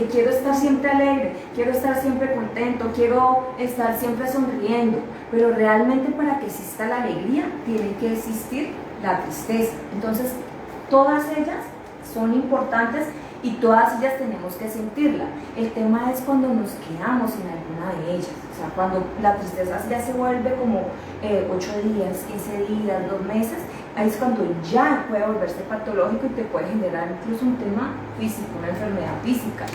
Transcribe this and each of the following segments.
quiero estar siempre alegre, quiero estar siempre contento, quiero estar siempre sonriendo, pero realmente para que exista la alegría tiene que existir la tristeza. Entonces, todas ellas son importantes y todas ellas tenemos que sentirla. El tema es cuando nos quedamos sin alguna de ellas, o sea, cuando la tristeza ya se vuelve como 8 días, 15 días, 2 meses, ahí es cuando ya puede volverse patológico y te puede generar incluso un tema físico, una enfermedad física.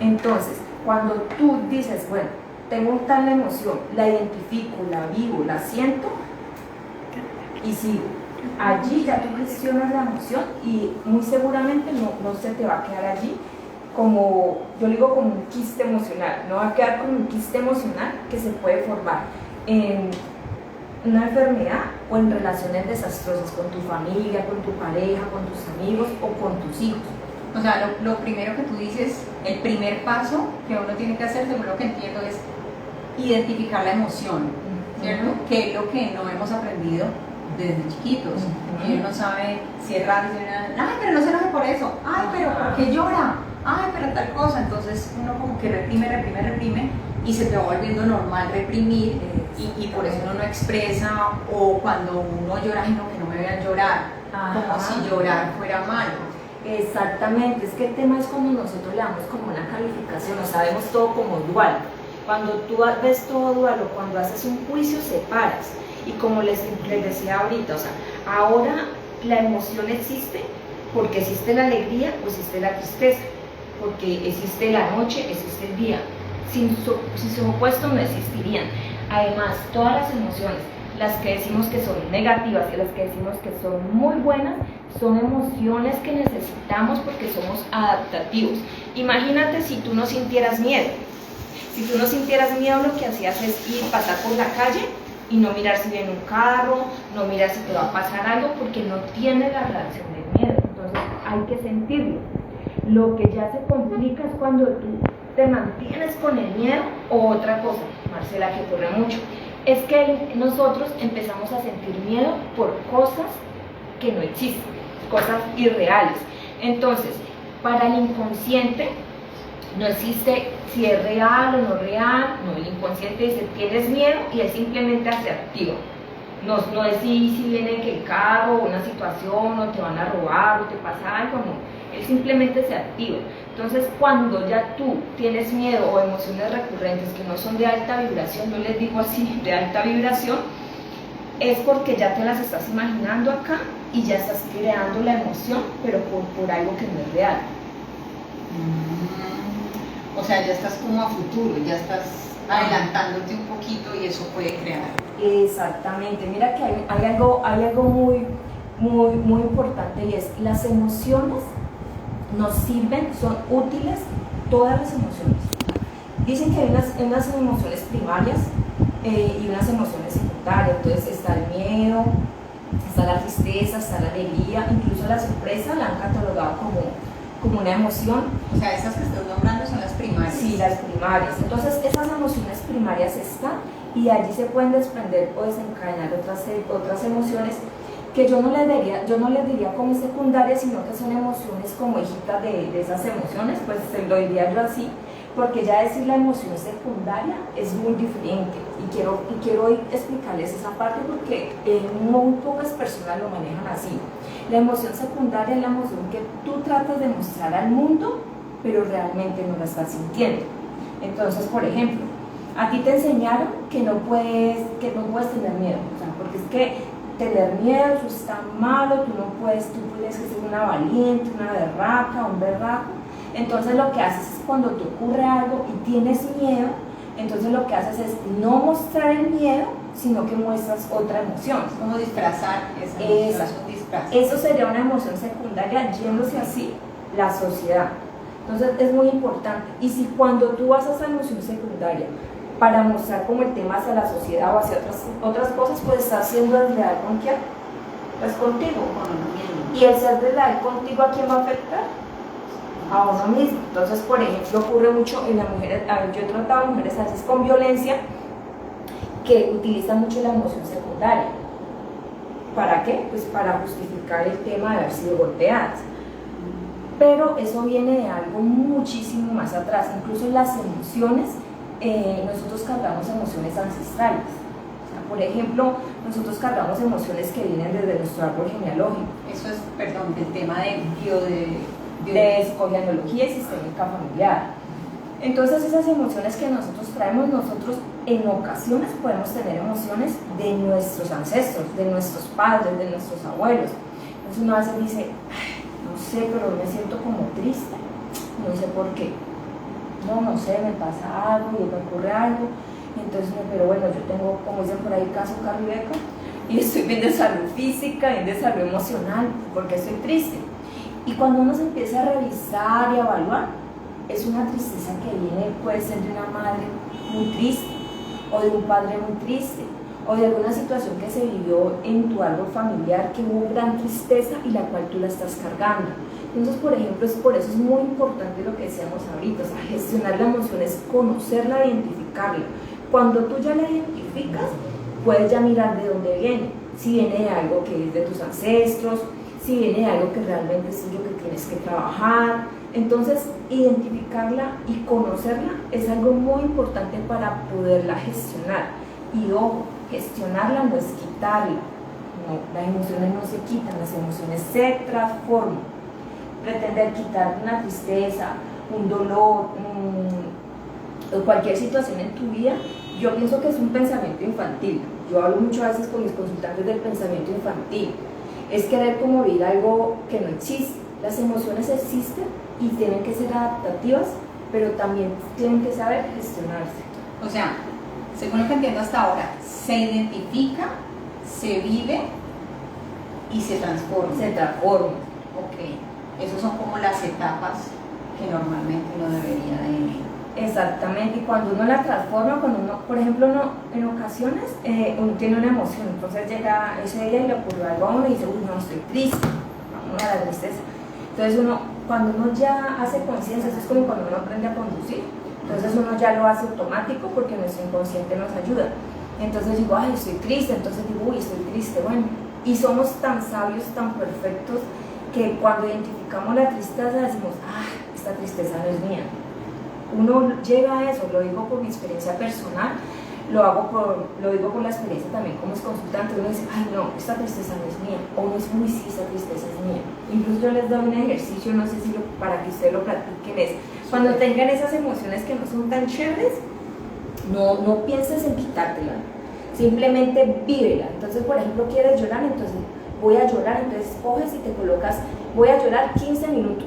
Entonces, cuando tú dices, bueno, tengo tal emoción, la identifico, la vivo, la siento y sigo. Allí ya tú gestionas la emoción y muy seguramente no se te va a quedar allí como, yo digo, como un quiste emocional, no va a quedar como un quiste emocional que se puede formar en una enfermedad o en relaciones desastrosas con tu familia, con tu pareja, con tus amigos o con tus hijos. O sea, lo primero que tú dices, el primer paso que uno tiene que hacer, según lo que entiendo, es identificar la emoción, ¿cierto? Que es lo que no hemos aprendido desde chiquitos. Y uno no sabe si es raro, si ay, pero no se enoje por eso, ay, pero ¿por qué llora? Ay, pero tal cosa. Entonces uno como que reprime y se te va volviendo normal reprimir y por eso uno no expresa, o cuando uno llora, ay, no, que no me vean llorar, como si llorar fuera malo. Exactamente, es que el tema es cuando nosotros le damos como una calificación, o sea, vemos todo como dual. Cuando tú ves todo dual o cuando haces un juicio, separas. Y como les decía ahorita, o sea, ahora la emoción existe porque existe la alegría o existe la tristeza, porque existe la noche, existe el día. Sin su opuesto no existirían. Además, todas las emociones, las que decimos que son negativas y las que decimos que son muy buenas, son emociones que necesitamos porque somos adaptativos. Imagínate si tú no sintieras miedo. Si tú no sintieras miedo, lo que hacías es ir, pasar por la calle y no mirar si viene un carro, no mirar si te va a pasar algo, porque no tienes la reacción del miedo. Entonces hay que sentirlo. Lo que ya se complica es cuando tú te mantienes con el miedo o otra cosa, Marcela, que ocurre mucho. Es que nosotros empezamos a sentir miedo por cosas que no existen, cosas irreales. Entonces, para el inconsciente no existe si es real o no real, no, el inconsciente dice tienes miedo y él simplemente se activa. No es si viene que el carro o una situación o te van a robar o te pasa algo, no, él simplemente se activa. Entonces, cuando ya tú tienes miedo o emociones recurrentes que no son de alta vibración, yo les digo así, de alta vibración, es porque ya te las estás imaginando acá y ya estás creando la emoción, pero por algo que no es real. O sea, ya estás como a futuro, ya estás adelantándote un poquito y eso puede crear. Exactamente, mira que hay algo muy importante, y es las emociones nos sirven, son útiles, todas las emociones. Dicen que hay unas emociones primarias y unas emociones secundarias. Entonces está el miedo, está la tristeza, está la alegría, incluso la sorpresa la han catalogado como una emoción. O sea, esas que estás nombrando son las primarias. Sí, las primarias. Entonces esas emociones primarias están y de allí se pueden desprender o desencadenar otras emociones que yo no les diría como secundarias, sino que son emociones como hijitas de esas emociones, pues se lo diría yo así, porque ya decir la emoción secundaria es muy diferente y quiero hoy explicarles esa parte porque muy pocas personas lo manejan así. La emoción secundaria es la emoción que tú tratas de mostrar al mundo, pero realmente no la estás sintiendo. Entonces, por ejemplo, a ti te enseñaron que no puedes tener miedo, o sea, porque es que tener miedo, eso está malo, tú tienes que ser una valiente, una berraca, un berraco. Entonces lo que haces es cuando te ocurre algo y tienes miedo, entonces lo que haces es no mostrar el miedo, sino que muestras otra emoción. Es como disfrazar esa emoción, es un disfraz. Eso sería una emoción secundaria, yéndose así la sociedad. Entonces es muy importante. Y si cuando tú vas a esa emoción secundaria para mostrar como el tema hacia la sociedad o hacia otras cosas, pues estás siendo desleal con quién, pues contigo, con uno mismo. Y el ser desleal contigo, ¿a quién va a afectar? A uno mismo. Entonces, por ejemplo, ocurre mucho en las mujeres, yo he tratado a mujeres a veces con violencia que utilizan mucho la emoción secundaria. ¿Para qué? Pues para justificar el tema de haber sido golpeadas. pero eso viene de algo muchísimo más atrás. Incluso las emociones, nosotros cargamos emociones ancestrales. O sea, por ejemplo, nosotros cargamos emociones que vienen desde nuestro árbol genealógico. Eso es, perdón, del tema de psicogenealogía y sistémica familiar. Entonces esas emociones que nosotros traemos, nosotros en ocasiones podemos tener emociones de nuestros ancestros, de nuestros padres, de nuestros abuelos. Entonces uno a veces dice, no sé, pero me siento como triste, no sé por qué. No sé, me pasa algo y me ocurre algo. Entonces, pero bueno, yo tengo, como dicen por ahí, caso Carribeca, y estoy bien de salud física, bien de salud emocional, porque estoy triste. Y cuando uno se empieza a revisar y a evaluar, es una tristeza que viene, puede ser de una madre muy triste, o de un padre muy triste, o de alguna situación que se vivió en tu árbol familiar, que hubo gran tristeza y la cual tú la estás cargando. Entonces, por ejemplo, por eso es muy importante lo que decíamos ahorita, o sea, gestionar la emoción es conocerla, identificarla. Cuando tú ya la identificas, puedes ya mirar de dónde viene, si viene de algo que es de tus ancestros, si viene de algo que realmente es lo que tienes que trabajar. Entonces, identificarla y conocerla es algo muy importante para poderla gestionar. Y ojo, gestionarla no es quitarla, no, las emociones no se quitan, las emociones se transforman. Pretender quitar una tristeza, un dolor, cualquier situación en tu vida, yo pienso que es un pensamiento infantil. Yo hablo muchas veces con mis consultantes del pensamiento infantil. Es querer como vivir algo que no existe. Las emociones existen y tienen que ser adaptativas, pero también tienen que saber gestionarse. O sea, según lo que entiendo hasta ahora, se identifica, se vive y se transforma. Se transforma. Ok, esas son como las etapas que normalmente uno debería de... Exactamente, y cuando uno la transforma, cuando uno, por ejemplo, en ocasiones uno tiene una emoción, entonces llega ese día y le ocurrió algo a uno y dice, uy, no, estoy triste, vamos a la tristeza. Entonces cuando uno ya hace conciencia, eso es como cuando uno aprende a conducir, entonces uno ya lo hace automático porque nuestro inconsciente nos ayuda. Entonces digo, ay, estoy triste, entonces digo, uy, estoy triste, bueno, y somos tan sabios, tan perfectos, que cuando identificamos la tristeza decimos, ay, esta tristeza no es mía. Uno llega a eso, lo digo por mi experiencia personal, lo digo por la experiencia también como es consultante. Uno dice, ay no, esta tristeza no es mía, o uno es muy sí, esta tristeza es mía. Incluso yo les doy un ejercicio, no sé si para que ustedes lo practiquen, es cuando tengan esas emociones que no son tan chéveres, no pienses en quitártela, simplemente vívela. Entonces, por ejemplo, quieres llorar, entonces voy a llorar, entonces coges y te colocas, voy a llorar 15 minutos.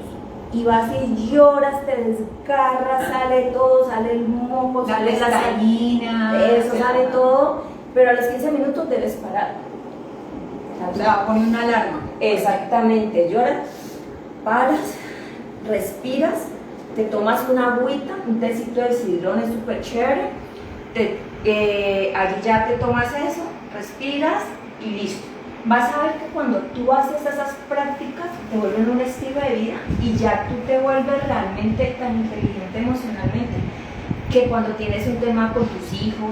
Y vas y lloras, te desgarras, sale todo, sale el moco, sale la gallina, eso sale todo, pero a los 15 minutos debes parar. O sea, pone una alarma. Exactamente, lloras, paras, respiras, te tomas una agüita, un tecito de sidrón es súper chévere, allí ya te tomas eso, respiras y listo. Vas a ver que cuando tú haces esas prácticas te vuelven un estilo de vida y ya tú te vuelves realmente tan inteligente emocionalmente que cuando tienes un tema con tus hijos,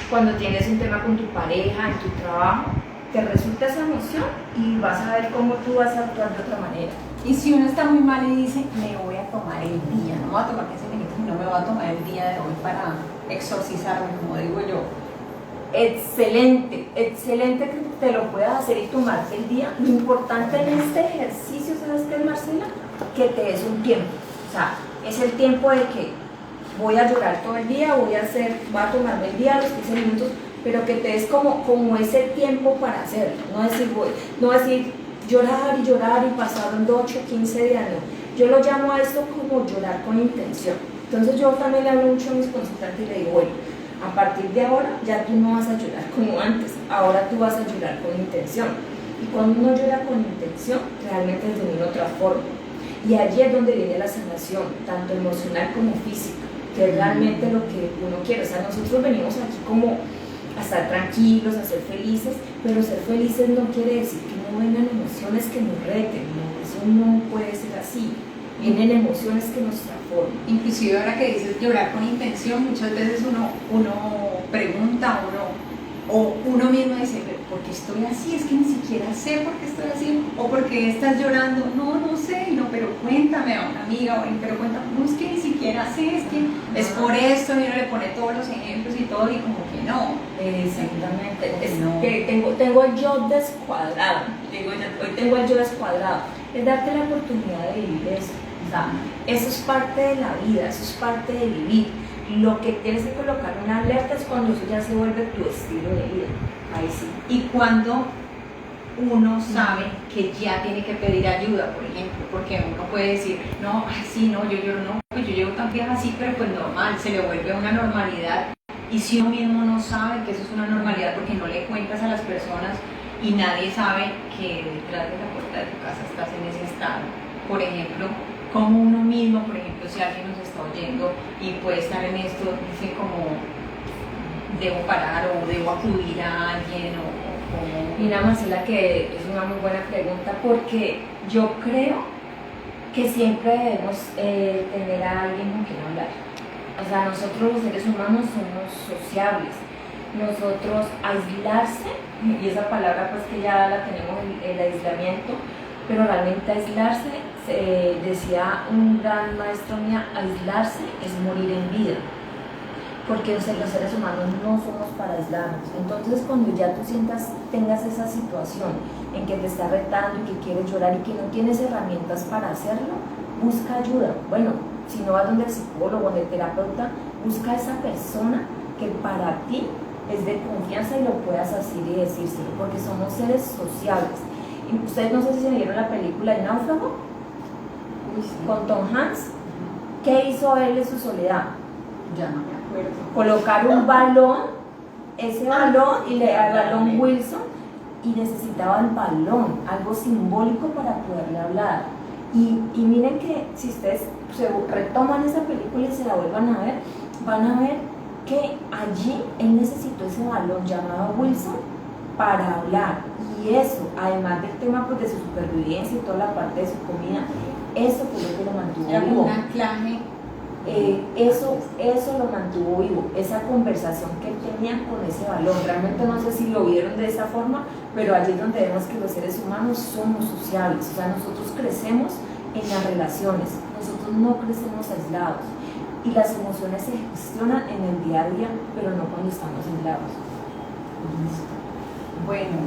cuando tienes un tema con tu pareja, en tu trabajo, te resulta esa emoción y vas a ver cómo tú vas a actuar de otra manera. Y si uno está muy mal y dice, me voy a tomar el día, no me voy a tomar 15 minutos, no me voy a tomar el día de hoy para exorcizarme, como digo yo. Excelente, excelente que te lo puedas hacer y tomarte el día. Lo importante en este ejercicio, ¿sabes qué, Marcela? Que te des un tiempo. O sea, es el tiempo de que voy a llorar todo el día, voy a tomarme el día, los 15 minutos, pero que te des como ese tiempo para hacerlo. No decir llorar y pasaron 8 o 15 días, no. Yo lo llamo a esto como llorar con intención. Entonces yo también le hablo mucho a mis consultantes y le digo, bueno, a partir de ahora ya tú no vas a llorar como antes, ahora tú vas a llorar con intención. Y cuando uno llora con intención, realmente el demonio transforma. Y allí es donde viene la sanación, tanto emocional como física, que es realmente lo que uno quiere. O sea, nosotros venimos aquí como a estar tranquilos, a ser felices, pero ser felices no quiere decir que no vengan emociones que nos reten, no, eso no puede ser así. Vienen emociones que nos transforman. Inclusive ahora que dices llorar con intención, muchas veces uno pregunta, O uno mismo dice, "¿Pero por qué estoy así? Es que ni siquiera sé por qué estoy así. O por qué estás llorando. No sé, no, pero cuéntame a una amiga, pero cuéntame. No, es que ni siquiera sé, es que es por esto. Y uno le pone todos los ejemplos y todo, y como que no. Exactamente. Es No. que tengo el yo descuadrado. Hoy tengo el yo descuadrado. Es darte la oportunidad de vivir eso. O sea, eso es parte de la vida, eso es parte de vivir. Lo que tienes que colocar una alerta es cuando eso ya se vuelve tu estilo de vida. Ahí sí. Y cuando uno sabe que ya tiene que pedir ayuda, por ejemplo, porque uno puede decir, no, ay, sí, no, yo lloro, no, pues yo llevo tan vieja así, pero pues normal, se le vuelve una normalidad. Y si uno mismo no sabe que eso es una normalidad porque no le cuentas a las personas y nadie sabe que detrás de la puerta de tu casa estás en ese estado. Por ejemplo, como uno mismo, por ejemplo, si alguien nos está oyendo y puede estar en esto, dice como, debo parar o debo acudir a alguien o Mira, Marcela, que es una muy buena pregunta porque yo creo que siempre debemos tener a alguien con quien hablar. O sea, nosotros los seres humanos somos sociables. Nosotros aislarse, y esa palabra pues que ya la tenemos, el aislamiento, pero realmente aislarse, decía un gran maestro mío, aislarse es morir en vida. Porque los seres humanos no somos para aislarnos. Entonces cuando ya tú tengas esa situación en que te está retando y que quieres llorar y que no tienes herramientas para hacerlo, busca ayuda. Bueno, si no vas donde el psicólogo, donde el terapeuta, busca a esa persona que para ti es de confianza y lo puedas así y decírselo, porque somos seres sociables. Y ustedes no sé si se vieron la película El Náufrago, con Tom Hanks. ¿Qué hizo él en su soledad? ya no me acuerdo. Colocar un balón, ese balón, y le al balón Wilson, y necesitaba el balón, algo simbólico para poderle hablar. Y miren que si ustedes se retoman esa película y se la vuelvan a ver, van a ver que allí él necesitó ese balón llamado Wilson para hablar. Y eso, además del tema pues, de su supervivencia y toda la parte de su comida, eso fue lo que lo mantuvo Era vivo. un anclaje. Eso lo mantuvo vivo, esa conversación que él tenía con ese balón. Realmente no sé si lo vieron de esa forma, pero allí es donde vemos que los seres humanos somos sociables. O sea, nosotros crecemos en las relaciones, nosotros no crecemos aislados. Y las emociones se gestionan en el día a día, pero no cuando estamos aislados. Bueno,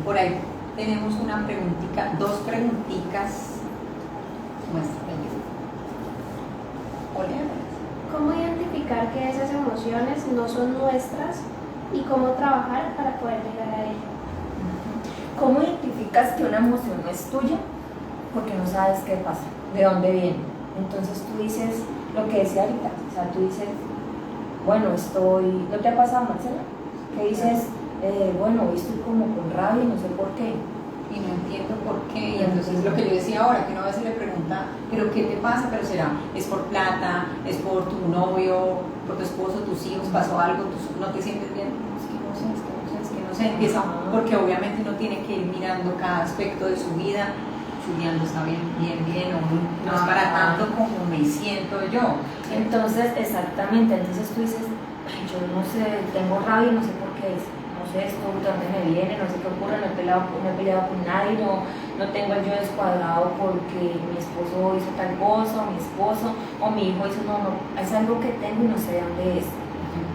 por ahí tenemos una preguntita, dos preguntitas. Muéstrame. Hola. ¿Cómo identificar que esas emociones no son nuestras y cómo trabajar para poder llegar a ello? ¿Cómo identificas que una emoción no es tuya? Porque no sabes qué pasa, de dónde viene. Entonces tú dices lo que decía ahorita, o sea, tú dices, bueno, ¿no te ha pasado, Marcela? Que dices, bueno, hoy estoy como con rabia y no sé por qué. Y no entiendo por qué, y entonces lo que yo decía ahora, que uno a veces le pregunta, ¿pero qué te pasa? Pero será, es por plata, es por tu novio, por tu esposo, tus hijos, pasó algo, tú no te sientes bien, es que no sé, empieza, porque obviamente uno tiene que ir mirando cada aspecto de su vida, Julián, está bien, o no es para tanto como me siento yo. Entonces, exactamente, entonces tú dices, ay, yo no sé, tengo rabia y no sé por qué es. No sé esto, de dónde me viene, no sé qué ocurre, no he peleado con nadie, no tengo el yo descuadrado porque mi esposo hizo tal cosa, o mi esposo, o mi hijo hizo, no, es algo que tengo y no sé de dónde es.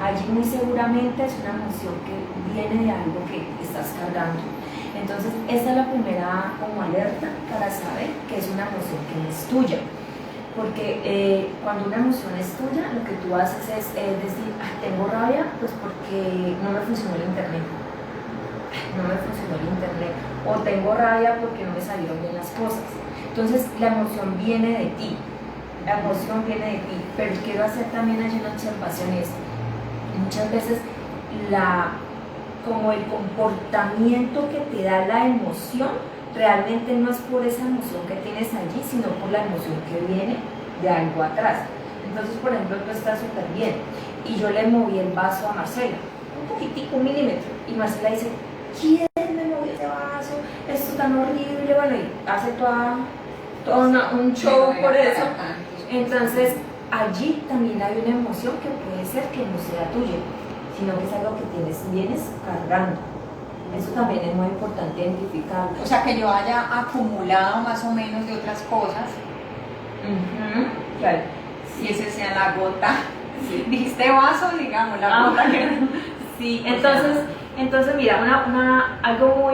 Allí muy seguramente es una emoción que viene de algo que estás cargando. Entonces, esta es la primera como alerta para saber que es una emoción que no es tuya. Porque cuando una emoción es tuya, lo que tú haces es decir, tengo rabia, pues porque no me funcionó el internet. No me funcionó el internet. O tengo rabia porque no me salieron bien las cosas. Entonces, la emoción viene de ti. La emoción viene de ti. Pero quiero hacer también allí una observación. Muchas veces como el comportamiento que te da la emoción realmente no es por esa emoción que tienes allí, sino por la emoción que viene de algo atrás. Entonces, por ejemplo, tú estás súper bien y yo le moví el vaso a Marcela, un poquitico, 1 milímetro, y Marcela dice, ¿quién me movió ese vaso? Esto es tan horrible, bueno, y hace un show por eso. Entonces, allí también hay una emoción que puede ser que no sea tuya, sino que es algo que vienes cargando. Eso también es muy importante identificarlo. O sea, que yo haya acumulado más o menos de otras cosas. Claro. Y ese sea la gota. Sí. Dijiste vaso, digamos, la gota que... Sí, entonces mira, algo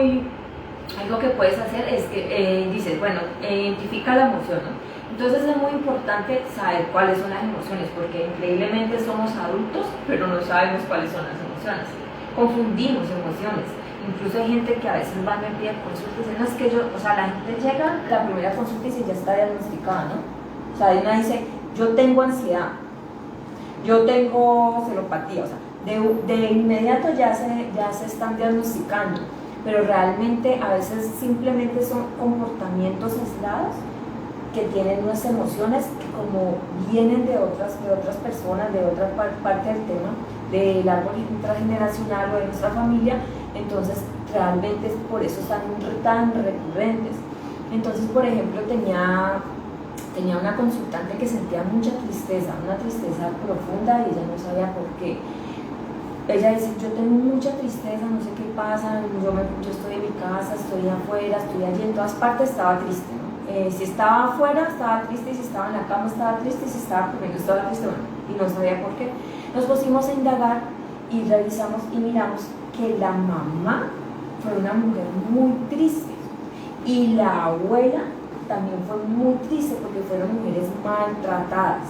que puedes hacer es que dices, bueno, identifica la emoción, ¿no? Entonces es muy importante saber cuáles son las emociones, porque increíblemente somos adultos, pero no sabemos cuáles son las emociones. Confundimos emociones. Incluso hay gente que a veces va a me pide consulta y dice, no, es que la gente llega a la primera consulta y dice, ya está diagnosticada, ¿no? O sea, una dice, yo tengo ansiedad, yo tengo celopatía, o sea, de inmediato ya se están diagnosticando, pero realmente a veces simplemente son comportamientos aislados que tienen unas emociones que como vienen de otras personas, de otra parte del tema, del árbol intrageneracional o de nuestra familia, entonces realmente por eso están tan recurrentes. Entonces, por ejemplo, tenía una consultante que sentía mucha tristeza, una tristeza profunda y ella no sabía por qué. Ella dice, yo tengo mucha tristeza, no sé qué pasa, yo estoy en mi casa, estoy afuera, estoy allí, en todas partes estaba triste, ¿no? Si estaba afuera estaba triste, si estaba en la cama estaba triste, si estaba comiendo estaba triste, bueno, y no sabía por qué. Nos pusimos a indagar y revisamos y miramos que la mamá fue una mujer muy triste y la abuela también fue muy triste porque fueron mujeres maltratadas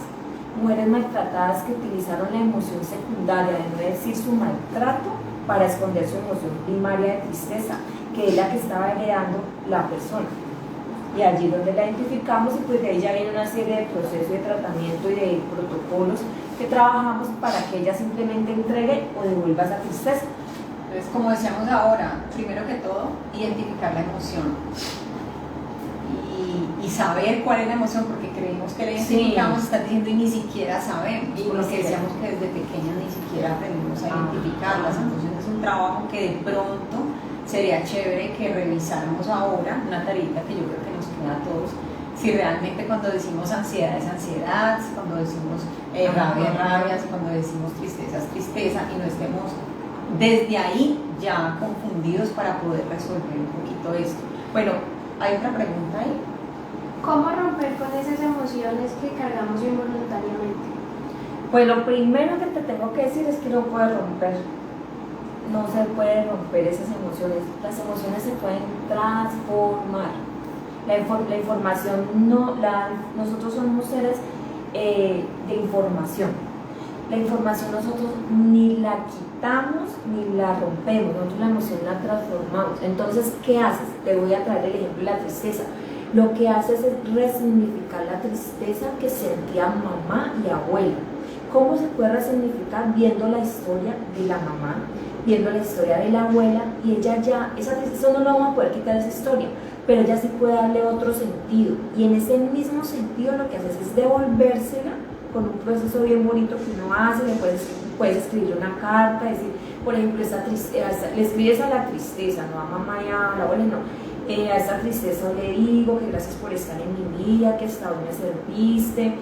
que utilizaron la emoción secundaria, de no decir su maltrato, para esconder su emoción primaria de tristeza, que es la que estaba heredando la persona. Y allí donde la identificamos, y pues de ahí ya viene una serie de procesos de tratamiento y de protocolos que trabajamos para que ella simplemente entregue o devuelva esa tristeza. Entonces, como decíamos ahora, primero que todo, identificar la emoción y saber cuál es la emoción, porque creemos que la identificamos, está diciendo y ni siquiera sabemos, por lo que decíamos que desde pequeñas ni siquiera aprendimos a identificarlas. Entonces es un trabajo que de pronto sería chévere que revisáramos ahora, una tareita que yo creo que nos queda a todos, si realmente cuando decimos ansiedad es ansiedad, si cuando decimos rabia es rabia, si cuando decimos tristeza es tristeza, y no estemos desde ahí ya confundidos para poder resolver un poquito esto. Bueno, ¿hay otra pregunta ahí? ¿Cómo romper con esas emociones que cargamos involuntariamente? Pues lo primero que te tengo que decir es que no puedes romper. No se puede romper esas emociones. Las emociones se pueden transformar. La información nosotros somos seres de información. La información nosotros ni la quitamos ni la rompemos, nosotros la emoción la transformamos. Entonces, ¿qué haces? Te voy a traer el ejemplo de la tristeza. Lo que haces es resignificar la tristeza que sentía mamá y abuela. ¿Cómo se puede resignificar? Viendo la historia de la mamá, viendo la historia de la abuela, y ella ya, esa tristeza no la vamos a poder quitar esa historia, pero ella sí puede darle otro sentido, y en ese mismo sentido lo que haces es devolvérsela con un proceso bien bonito que uno hace. Le puedes escribir una carta, decir, por ejemplo, le escribes a la tristeza, no a mamá y a la abuela, no. A esta tristeza le digo que gracias por estar en mi vida, que hasta hoy me serviste,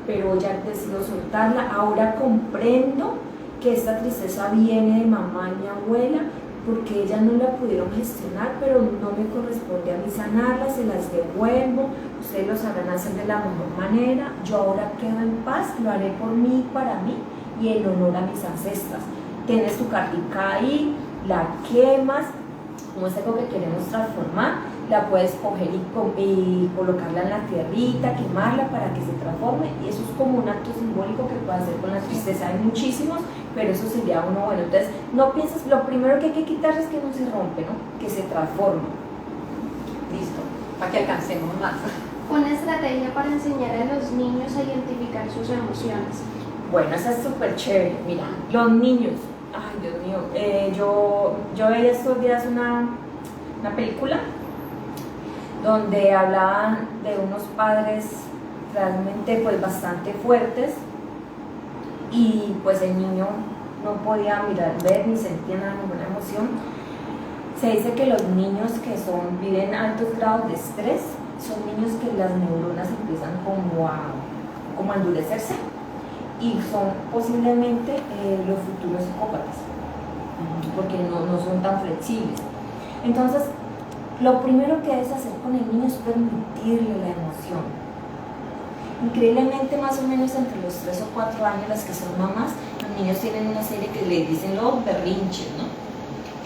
pero ya decido soltarla. Ahora comprendo que esta tristeza viene de mamá y mi abuela, porque ellas no la pudieron gestionar, pero no me corresponde a mí sanarla, se las devuelvo, ustedes lo sabrán hacer de la mejor manera. Yo ahora quedo en paz, lo haré por mí, para mí y en honor a mis ancestras. Tienes tu cartica ahí, la quemas, como es algo que queremos transformar, la puedes coger y colocarla en la tierrita, quemarla para que se transforme, y eso es como un acto simbólico que puedes hacer con la tristeza. Hay muchísimos, pero eso sería uno bueno. Entonces, no pienses, lo primero que hay que quitar es que no se rompe, ¿no? Que se transforma. Listo, para que alcancemos más. Una estrategia para enseñar a los niños a identificar sus emociones. Bueno, esa es súper chévere. Mira, los niños, ay Dios mío, yo veía estos días una película donde hablaban de unos padres realmente pues bastante fuertes, y pues el niño no podía ver ni sentía ninguna emoción. Se dice que los niños que viven altos grados de estrés son niños que las neuronas empiezan como a endurecerse, y son posiblemente los futuros psicópatas, porque no son tan flexibles. Entonces, lo primero que debes hacer con el niño es permitirle la emoción. Increíblemente, más o menos entre los 3 o 4 años, las que son mamás, los niños tienen una serie que le dicen los berrinches, ¿no?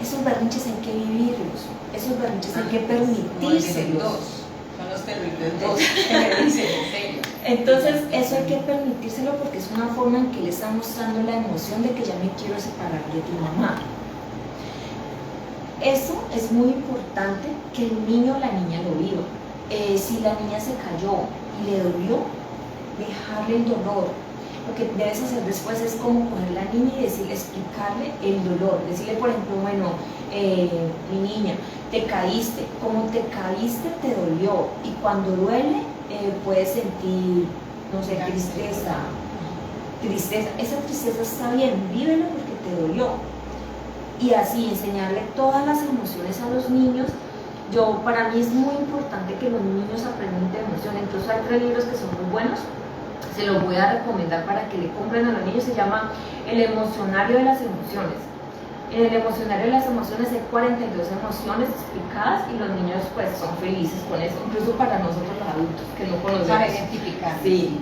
Esos berrinches hay que vivirlos, esos berrinches hay que permitírselos. Son los terribles dos que me dicen, en serio. Entonces, eso hay que permitírselo porque es una forma en que le está mostrando la emoción de que ya me quiero separar de tu mamá. Eso es muy importante que el niño o la niña lo viva. Si la niña se cayó y le dolió, dejarle el dolor. Lo que debes hacer después es como coger a la niña y decirle, explicarle el dolor. Decirle, por ejemplo, bueno, mi niña, te caíste. Como te caíste, te dolió. Y cuando duele, puedes sentir, no sé, tristeza. Esa tristeza está bien, vívela porque te dolió. Y así enseñarle todas las emociones a los niños. Para mí es muy importante que los niños aprendan de emoción. Incluso hay 3 libros que son muy buenos, se los voy a recomendar para que le compren a los niños. Se llama El emocionario de las emociones. En el emocionario de las emociones hay 42 emociones explicadas y los niños pues son felices con eso, incluso para nosotros los adultos que no conocemos. Para identificar. Sí.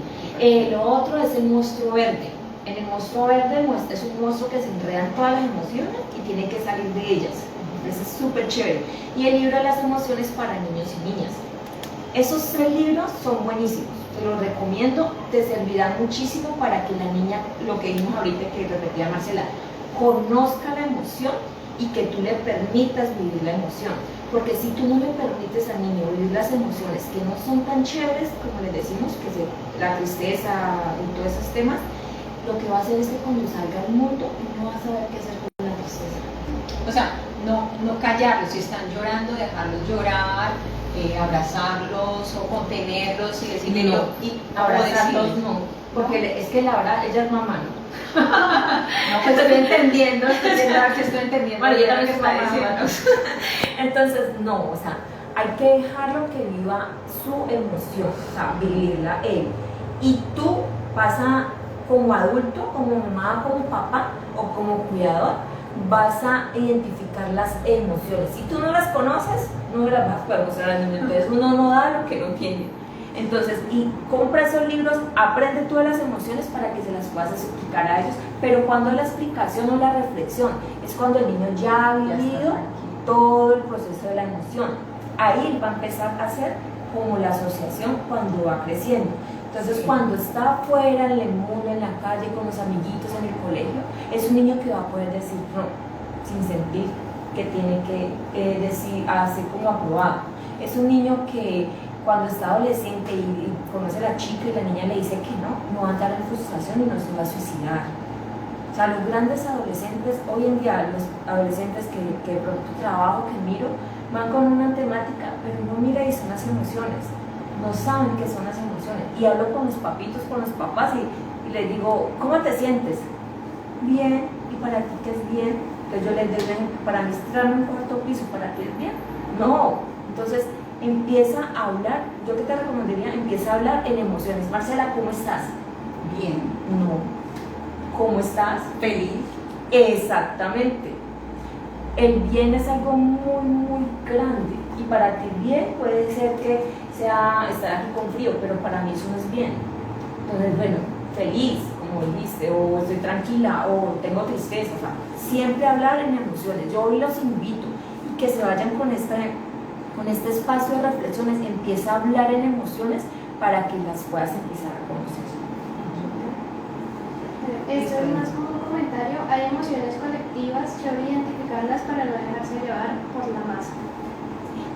Lo otro es el monstruo verde. En el monstruo verde es un monstruo que se enreda en todas las emociones y tiene que salir de ellas. Eso es súper chévere. Y el libro de las emociones para niños y niñas. Esos 3 libros son buenísimos. Te los recomiendo, te servirán muchísimo para que la niña, lo que dijimos ahorita que repetía Marcela, conozca la emoción y que tú le permitas vivir la emoción. Porque si tú no le permites al niño vivir las emociones que no son tan chéveres, como les decimos, la tristeza y todos esos temas, lo que va a hacer es que cuando salga al mundo no va a saber qué hacer con la tristeza. O sea, no callarlos, si están llorando, dejarlos llorar, abrazarlos o contenerlos y decirle No, y abrazarlos no, porque es que la verdad, ella es mamá, ¿no? No, pues estoy entendiendo, estoy entendiendo. Bueno, yo también lo que soy está mamá, diciendo. Entonces, no, o sea, hay que dejarlo que viva su emoción, o sea, vivirla él. Y tú vas a, como adulto, como mamá, como papá o como cuidador, vas a identificar las emociones. Si tú no las conoces, no las vas a poder mostrar al niño. Entonces uno no da lo que no entiende. Entonces, y compra esos libros, aprende todas las emociones para que se las puedas explicar a ellos. Pero cuando la explicación o la reflexión es cuando el niño ya ha vivido todo el proceso de la emoción. Ahí va a empezar a hacer como la asociación cuando va creciendo. Entonces, cuando está afuera, en el mundo, en la calle, con los amiguitos, en el colegio, es un niño que va a poder decir no, sin sentir que tiene que decir, así como aprobado. Es un niño que cuando está adolescente y conoce a la chica y la niña le dice que no va a entrar en frustración y no se va a suicidar. O sea, los grandes adolescentes, hoy en día, los adolescentes que de pronto trabajo, que miro, van con una temática, pero no mira y son las emociones. No saben qué son las emociones. Y hablo con los papitos, con los papás y les digo, ¿cómo te sientes? Bien. ¿Y para ti qué es bien? Entonces yo les digo, para mí estarme en un 4º piso, ¿para ti es bien? No. Entonces empieza a hablar, yo que te recomendaría, empieza a hablar en emociones. Marcela, ¿cómo estás? Bien. No. ¿Cómo estás? Feliz. Exactamente. El bien es algo muy, muy grande. Y para ti bien puede ser que sea estar aquí con frío, pero para mí eso no es bien. Entonces, bueno, feliz, como dijiste, o estoy tranquila, o tengo tristeza. O sea, siempre hablar en emociones. Yo hoy los invito y que se vayan con este espacio de reflexiones, empieza a hablar en emociones para que las puedas empezar a conocer. Esto es más como un comentario. Hay emociones colectivas, yo voy a identificarlas para no dejarse llevar por la masa.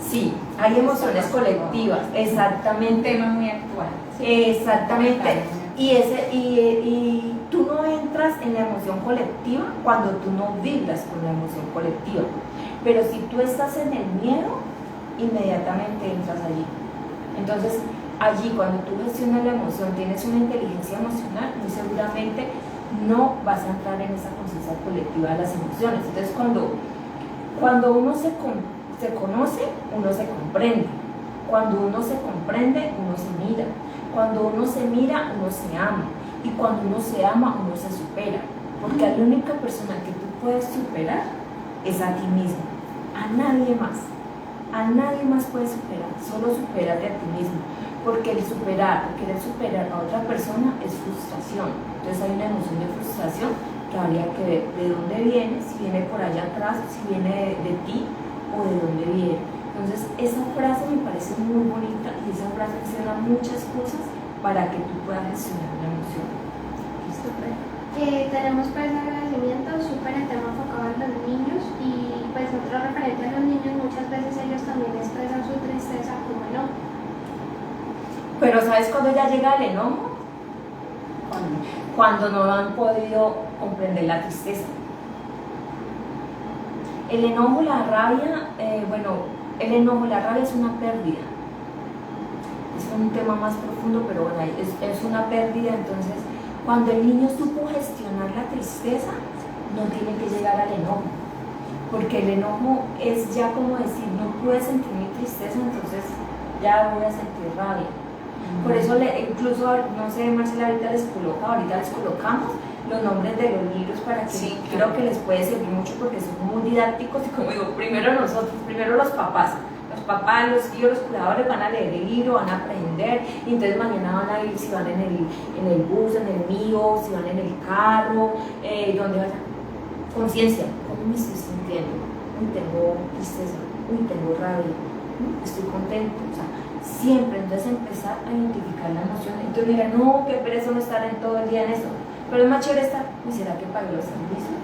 Sí, hay emociones colectivas, Un exactamente. tema muy actual. Exactamente. Y tú no entras en la emoción colectiva cuando tú no vibras con la emoción colectiva. Pero si tú estás en el miedo, inmediatamente entras allí. Entonces, allí cuando tú gestionas la emoción, tienes una inteligencia emocional, muy seguramente no vas a entrar en esa conciencia colectiva de las emociones. Entonces, cuando uno se conoce, uno se comprende. Cuando uno se comprende, uno se mira. Cuando uno se mira, uno se ama. Y cuando uno se ama, uno se supera. Porque a la única persona que tú puedes superar es a ti mismo. A nadie más. A nadie más puedes superar. Solo supérate a ti mismo. Porque el superar, o querer superar a otra persona es frustración. Entonces hay una emoción de frustración que habría que ver de dónde viene, si viene por allá atrás, si viene de ti o de dónde viene. Entonces esa frase me parece muy bonita y esa frase encierra muchas cosas para que tú puedas gestionar una emoción. Súper. Tenemos pues agradecimiento, súper el tema enfocado en los niños y pues otro referente a los niños, muchas veces ellos también expresan su tristeza como no. Pero ¿sabes cuándo ya llega el enojo? Cuando no han podido comprender la tristeza. El enojo, la rabia, el enojo, la rabia es una pérdida. Es un tema más profundo, pero bueno, es una pérdida. Entonces, cuando el niño supo gestionar la tristeza, no tiene que llegar al enojo. Porque el enojo es ya como decir, no pude sentir mi tristeza, entonces ya voy a sentir rabia. Por eso incluso, no sé, Marcela, ahorita les colocamos los nombres de los libros para que sí, creo que les puede servir mucho porque son muy didácticos y como digo, primero nosotros, primero los papás, los tíos, los cuidadores van a leer el libro, van a aprender y entonces mañana van a ir si van en el bus, en el mío, si van en el carro, donde vayan. Conciencia, ¿cómo me estoy sintiendo? Uy, tengo tristeza, uy, tengo rabia, estoy contento, o sea, siempre, entonces empezar a identificar la emoción. Entonces mira, no, qué pereza no estar en todo el día en eso, pero es más chévere estar, uy, ¿será que pagué los servicios?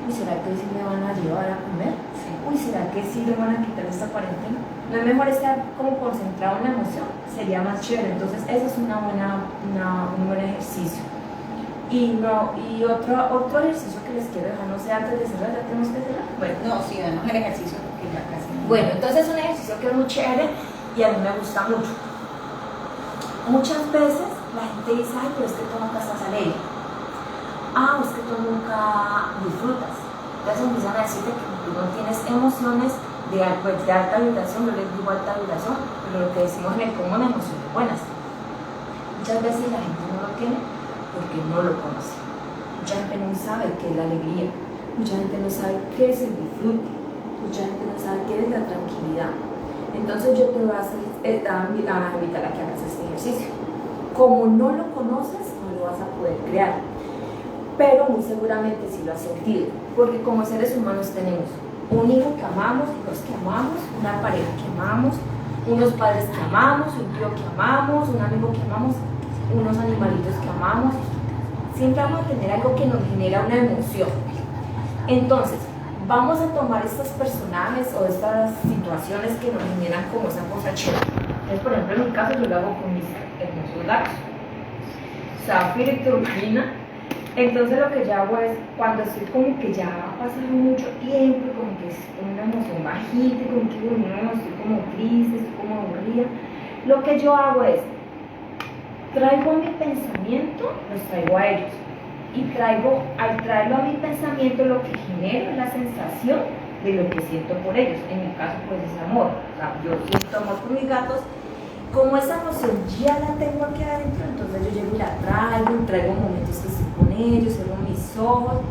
Uy, ¿será que hoy sí me van a llevar a comer? Uy, ¿será que sí me van a quitar esta cuarentena? No es mejor estar como concentrado en la emoción, sería más chévere. Entonces eso es un buen ejercicio. Y otro ejercicio que les quiero dejar, no sé, antes de cerrar, ¿ya tenemos que cerrar? Bueno, no, sí, danos el ejercicio porque ya casi. Bueno, entonces es un ejercicio que es muy chévere y a mí me gusta mucho. Muchas veces la gente dice, ay, pero es que tú nunca estás alegre. Ah, es que tú nunca disfrutas. Entonces empiezan a decirte que tú no tienes emociones de alta vibración, yo les digo alta vibración, pero lo que decimos en el común, emociones buenas. Muchas veces la gente no lo tiene porque no lo conoce. Mucha gente no sabe qué es la alegría, mucha gente no sabe qué es el disfrute, mucha gente no sabe qué es la tranquilidad. Entonces yo te voy a invitar a que hagas este ejercicio. Como no lo conoces, no lo vas a poder crear, pero muy seguramente sí lo has sentido, porque como seres humanos tenemos un hijo que amamos, hijos que amamos, una pareja que amamos, unos padres que amamos, un tío que amamos, un amigo que amamos, unos animalitos que amamos. Siempre vamos a tener algo que nos genera una emoción. Entonces, vamos a tomar estos personajes o estas situaciones que nos generan como esa cosa chévere. Entonces, por ejemplo, en mi caso yo lo hago con mis hermosos gatos, Zafir y Turbina. Entonces lo que yo hago es, cuando estoy como que ya ha pasado mucho tiempo, como que es una emoción bajita, como que no, estoy como triste, estoy como aburrida, lo que yo hago es, traigo a mi pensamiento, los traigo a ellos. Y al traerlo a mi pensamiento, lo que genero es la sensación de lo que siento por ellos. En mi caso, pues es amor. O sea, yo siento amor por mis gatos. Como esa emoción ya la tengo aquí adentro, entonces yo llego y la traigo momentos que estoy con ellos, cierro mis ojos,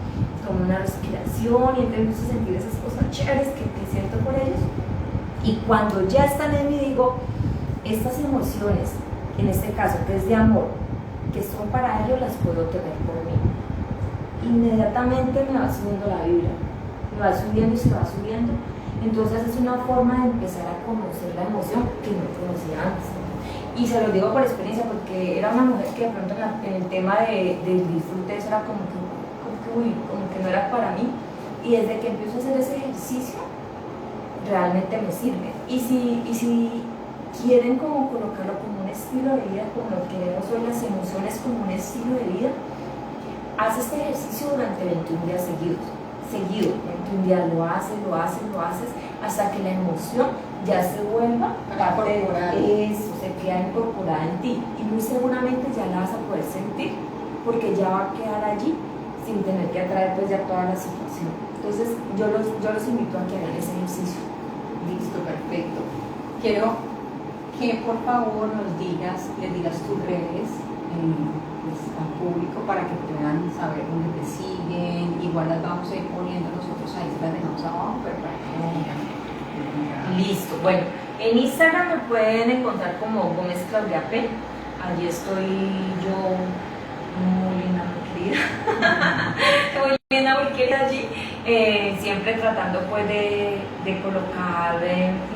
tomo una respiración y empiezo a sentir esas cosas chéveres que siento por ellos. Y cuando ya están en mí, digo, estas emociones, en este caso que es de amor, que son para ellos, las puedo tener por mí. Inmediatamente me va subiendo la vibra, me va subiendo y se va subiendo. Entonces es una forma de empezar a conocer la emoción que no conocía antes. Y se lo digo por experiencia porque era una mujer que de pronto en el tema del disfrute eso era como que no era para mí. Y desde que empiezo a hacer ese ejercicio, realmente me sirve. Y si quieren como colocarlo como un estilo de vida, como lo queremos hoy, las emociones como un estilo de vida, haz este ejercicio durante 21 días seguido, 21 días lo haces, hasta que la emoción ya se vuelva parte de eso, se queda incorporada en ti y muy seguramente ya la vas a poder sentir porque ya va a quedar allí sin tener que atraer pues ya toda la situación. Entonces yo los invito a que hagan ese ejercicio. Listo, perfecto. Quiero que por favor les digas tus redes, pues, público para que puedan saber dónde te siguen. Igual las vamos a ir poniendo nosotros ahí, las dejamos abajo, pero para que no digan. Listo. Bueno, en Instagram me pueden encontrar como Gómez Claudia P. Allí estoy yo muy linda, muy querida. Muy linda, muy querida allí. Siempre tratando pues de colocar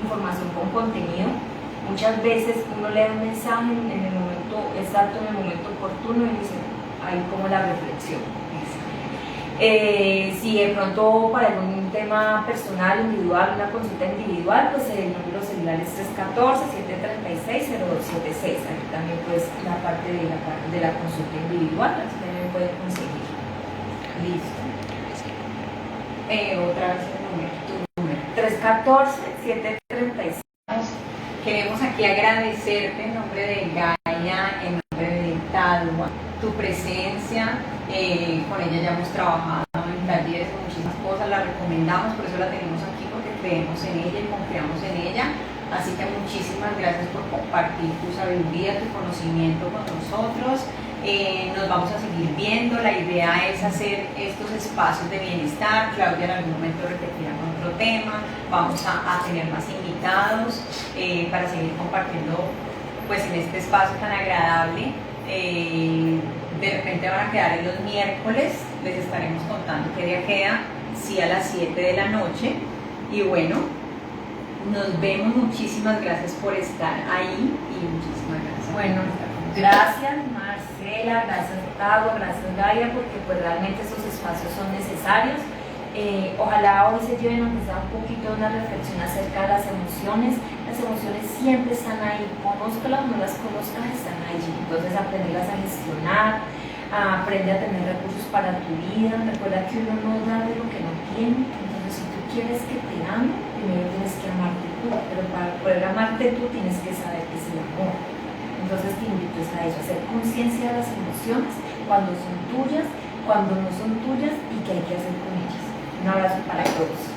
información con contenido. Muchas veces uno lee un mensaje en el momento exacto, en el momento oportuno y dice, ahí como la reflexión. Si de pronto para algún tema personal, individual, una consulta individual, pues el número celular es 314-736-0276. Aquí también pues la parte de la consulta individual, así que me pueden conseguir. Listo. Otra vez el número, tu número. 314-736. Queremos aquí agradecerte en nombre de Gaia, en nombre de Tadua, tu presencia. Con ella ya hemos trabajado en talleres, en muchísimas cosas, la recomendamos, por eso la tenemos aquí, porque creemos en ella y confiamos en ella. Así que muchísimas gracias por compartir tu sabiduría, tu conocimiento con nosotros. Nos vamos a seguir viendo, la idea es hacer estos espacios de bienestar. Claudia en algún momento repetirá con otro tema, vamos a tener más invitados para seguir compartiendo pues en este espacio tan agradable. De repente van a quedar en los miércoles, les estaremos contando qué día queda, sí a las 7 de la noche. Y bueno, nos vemos, muchísimas gracias por estar ahí y muchísimas gracias. Bueno, gracias Marcela, gracias Tagua, gracias Gaia, porque pues realmente esos espacios son necesarios. Ojalá hoy se lleven aunque sea un poquito de una reflexión acerca de las emociones. Las emociones siempre están ahí, conózcalas o no las conozcas, están allí. Entonces aprenderlas a gestionar, aprende a tener recursos para tu vida. Recuerda que uno no da de lo que no tiene. Entonces si tú quieres que te ame, primero tienes que amarte tú, pero para poder amarte tú tienes que saber qué es el amor. Entonces te invito a eso, a hacer conciencia de las emociones, cuando son tuyas, cuando no son tuyas y qué hay que hacer con ellas. Un abrazo para todos.